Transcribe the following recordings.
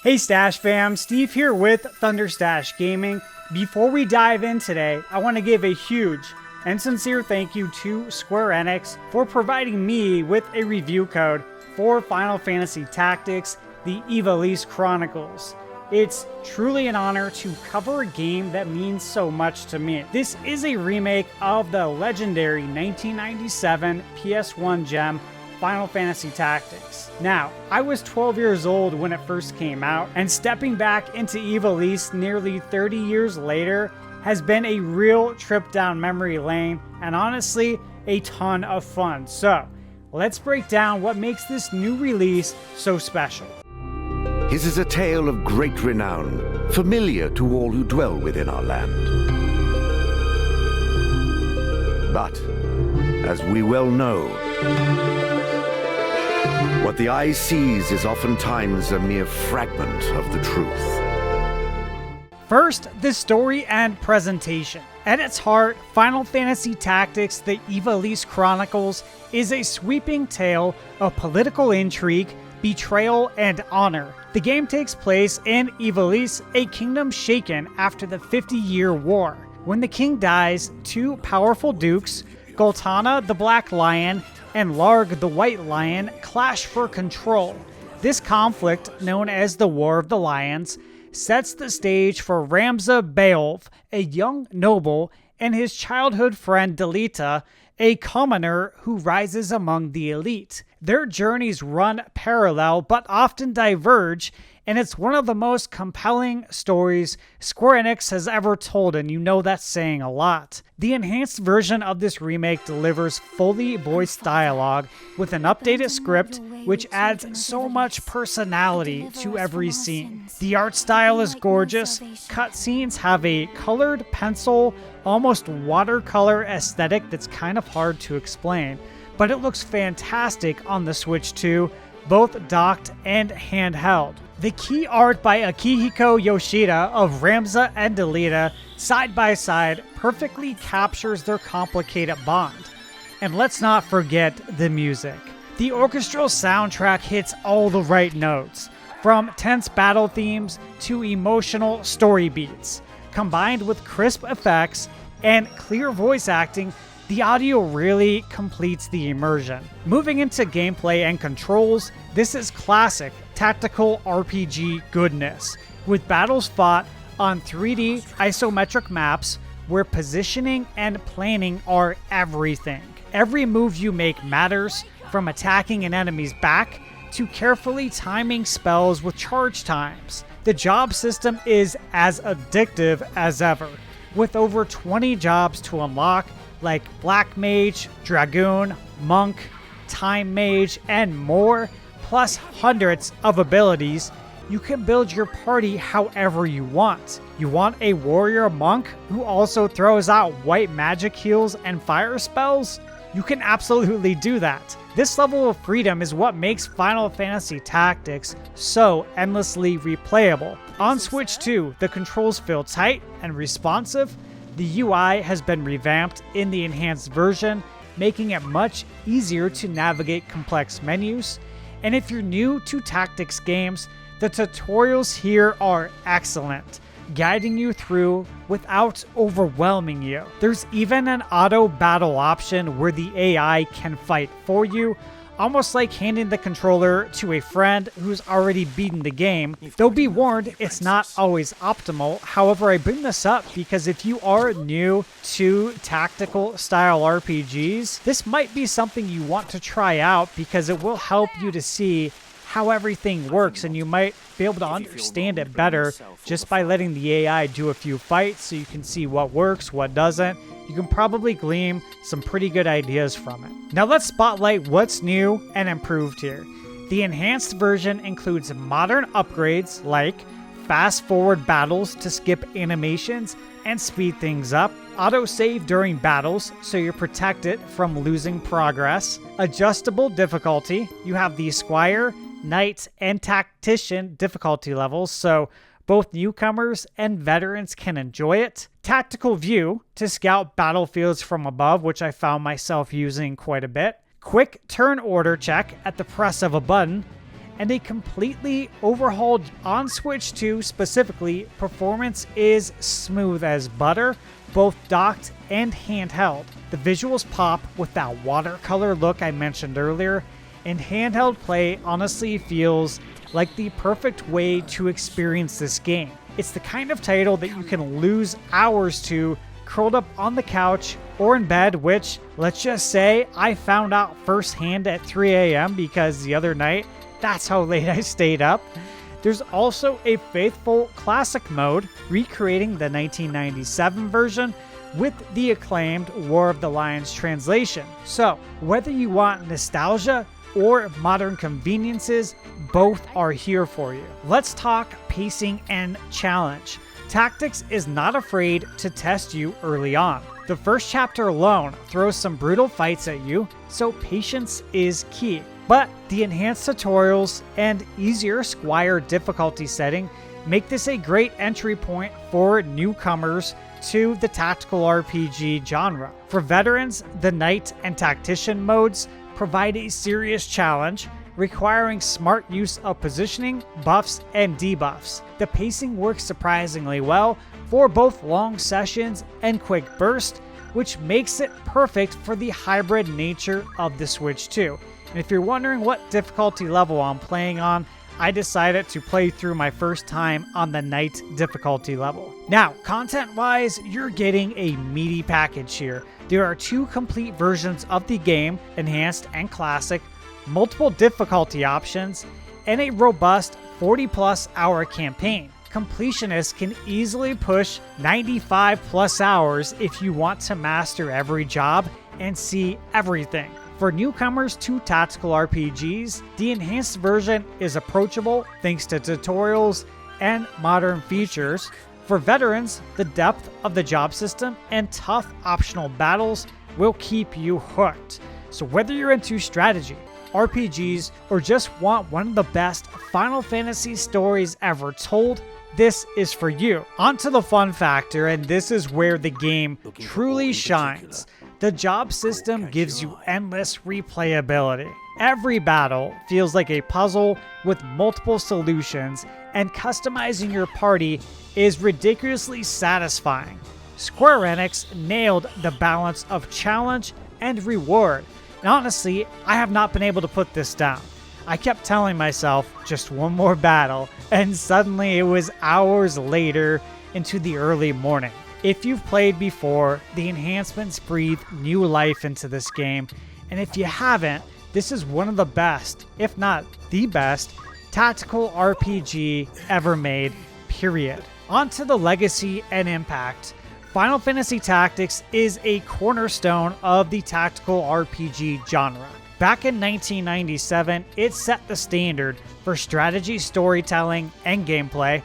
Hey Stash fam, Steve here with ThunderStash Gaming. Before we dive in today, I want to give a huge and sincere thank you to Square Enix for providing me with a review code for Final Fantasy Tactics, the Ivalice Chronicles. It's truly an honor to cover a game that means so much to me. This is a remake of the legendary 1997 PS1 gem Final Fantasy Tactics. Now, I was 12 years old when it first came out, and stepping back into Ivalice nearly 30 years later has been a real trip down memory lane, and honestly, a ton of fun. So, let's break down what makes this new release so special. His is a tale of great renown, familiar to all who dwell within our land. But, as we well know, what the eye sees is oftentimes a mere fragment of the truth. First, the story and presentation. At its heart, Final Fantasy Tactics, the Ivalice Chronicles, is a sweeping tale of political intrigue, betrayal, and honor. The game takes place in Ivalice, a kingdom shaken after the 50-year war. When the king dies, two powerful dukes, Goltana the Black Lion and Larg the White Lion, clash for control. This conflict, known as the War of the Lions, sets the stage for Ramza Beowulf, a young noble, and his childhood friend Delita, a commoner who rises among the elite. Their journeys run parallel but often diverge, and it's one of the most compelling stories Square Enix has ever told, and you know that's saying a lot. The enhanced version of this remake delivers fully voiced dialogue with an updated script which adds so much personality to every scene. The art style is gorgeous. Cutscenes have a colored pencil, almost watercolor aesthetic that's kind of hard to explain, but it looks fantastic on the Switch too, both docked and handheld. The key art by Akihiko Yoshida of Ramza and Delita side by side perfectly captures their complicated bond. And let's not forget the music. The orchestral soundtrack hits all the right notes, from tense battle themes to emotional story beats. Combined with crisp effects and clear voice acting, the audio really completes the immersion. Moving into gameplay and controls, this is classic tactical RPG goodness, with battles fought on 3D isometric maps where positioning and planning are everything. Every move you make matters, from attacking an enemy's back to carefully timing spells with charge times. The job system is as addictive as ever, with over 20 jobs to unlock, like Black Mage, Dragoon, Monk, Time Mage, and more, plus hundreds of abilities. You can build your party however you want. You want a warrior monk who also throws out white magic heals and fire spells? You can absolutely do that. This level of freedom is what makes Final Fantasy Tactics so endlessly replayable. On Switch 2, the controls feel tight and responsive. The UI has been revamped in the enhanced version, making it much easier to navigate complex menus. And if you're new to tactics games, the tutorials here are excellent, guiding you through without overwhelming you. There's even an auto battle option where the AI can fight for you, almost like handing the controller to a friend who's already beaten the game. Though be warned, it's not always optimal. However, I bring this up because if you are new to tactical style RPGs, this might be something you want to try out because it will help you to see how everything works, and you might be able to understand it better just by letting the AI do a few fights so you can see what works, what doesn't. You can probably glean some pretty good ideas from it. Now let's spotlight what's new and improved here. The enhanced version includes modern upgrades like fast forward battles to skip animations and speed things up, autosave during battles so you're protected from losing progress, adjustable difficulty. You have the Squire, Knight, and Tactician difficulty levels, so both newcomers and veterans can enjoy it. Tactical view to scout battlefields from above, which I found myself using quite a bit. Quick turn order check at the press of a button. and a completely overhauled on Switch 2 specifically. Performance is smooth as butter, both docked and handheld. The visuals pop with that watercolor look I mentioned earlier, and handheld play honestly feels like the perfect way to experience this game. It's the kind of title that you can lose hours to curled up on the couch or in bed, which, let's just say, I found out firsthand at 3 a.m. because the other night, that's how late I stayed up. There's also a faithful classic mode, recreating the 1997 version with the acclaimed War of the Lions translation. So, whether you want nostalgia or modern conveniences, both are here for you. Let's talk pacing and challenge. Tactics is not afraid to test you early on. The first chapter alone throws some brutal fights at you, so patience is key. But the enhanced tutorials and easier Squire difficulty setting make this a great entry point for newcomers to the tactical RPG genre. For veterans, the Knight and Tactician modes provide a serious challenge, requiring smart use of positioning, buffs, and debuffs. The pacing works surprisingly well for both long sessions and quick bursts, which makes it perfect for the hybrid nature of the Switch 2. And if you're wondering what difficulty level I'm playing on, I decided to play through my first time on the Knight difficulty level. Now, content-wise, you're getting a meaty package here. There are 2 complete versions of the game, Enhanced and Classic, multiple difficulty options, and a robust 40-plus hour campaign. Completionists can easily push 95-plus hours if you want to master every job and see everything. For newcomers to tactical RPGs, the enhanced version is approachable thanks to tutorials and modern features. For veterans, the depth of the job system and tough optional battles will keep you hooked. So whether you're into strategy, RPGs, or just want one of the best Final Fantasy stories ever told, this is for you. On to the fun factor, and this is where the game truly shines. The job system gives you endless replayability. Every battle feels like a puzzle with multiple solutions, and customizing your party is ridiculously satisfying. Square Enix nailed the balance of challenge and reward. And honestly, I have not been able to put this down. I kept telling myself just one more battle, and suddenly it was hours later into the early morning. If you've played before, the enhancements breathe new life into this game, and if you haven't, this is one of the best, if not the best, tactical RPG ever made, period. On to the legacy and impact. Final Fantasy Tactics is a cornerstone of the tactical RPG genre. Back in 1997, it set the standard for strategy, storytelling, and gameplay,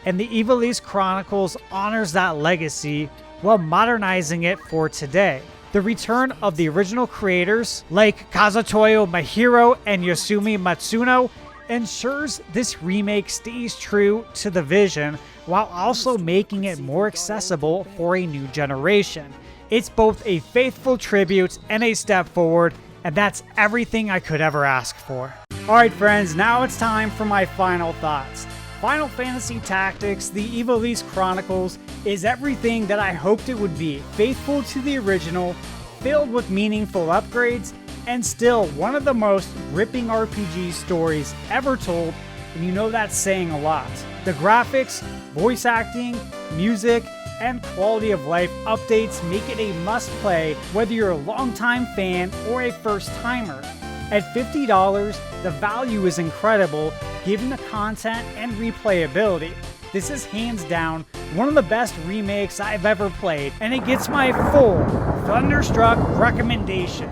and the Ivalice Chronicles honors that legacy while modernizing it for today. The return of the original creators, like Kazutoyo Mahiro and Yasumi Matsuno, ensures this remake stays true to the vision while also making it more accessible for a new generation. It's both a faithful tribute and a step forward, and that's everything I could ever ask for. Alright friends, now it's time for my final thoughts. Final Fantasy Tactics, the Ivalice Chronicles, is everything that I hoped it would be. Faithful to the original, filled with meaningful upgrades, and still one of the most gripping RPG stories ever told, and you know that's saying a lot. The graphics, voice acting, music, and quality of life updates make it a must-play whether you're a longtime fan or a first-timer. At $50, the value is incredible given the content and replayability. This is hands down one of the best remakes I've ever played, and it gets my full Thunderstruck recommendation.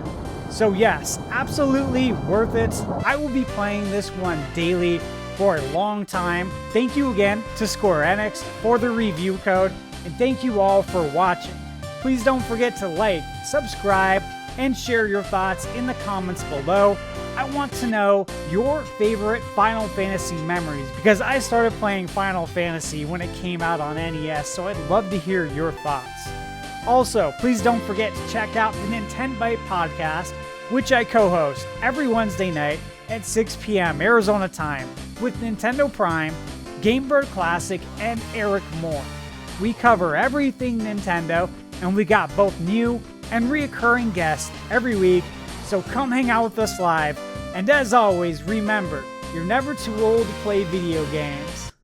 So yes, absolutely worth it. I will be playing this one daily for a long time. Thank you again to Square Enix for the review code, and thank you all for watching. Please don't forget to like, subscribe, and share your thoughts in the comments below. I want to know your favorite Final Fantasy memories because I started playing Final Fantasy when it came out on NES, so I'd love to hear your thoughts. Also, please don't forget to check out the Nintendo Byte podcast, which I co-host every Wednesday night, at 6 p.m. Arizona time with Nintendo Prime, Gamebird Classic, and Eric Moore. We cover everything Nintendo, and we got both new and reoccurring guests every week, so come hang out with us live. And as always, remember, you're never too old to play video games.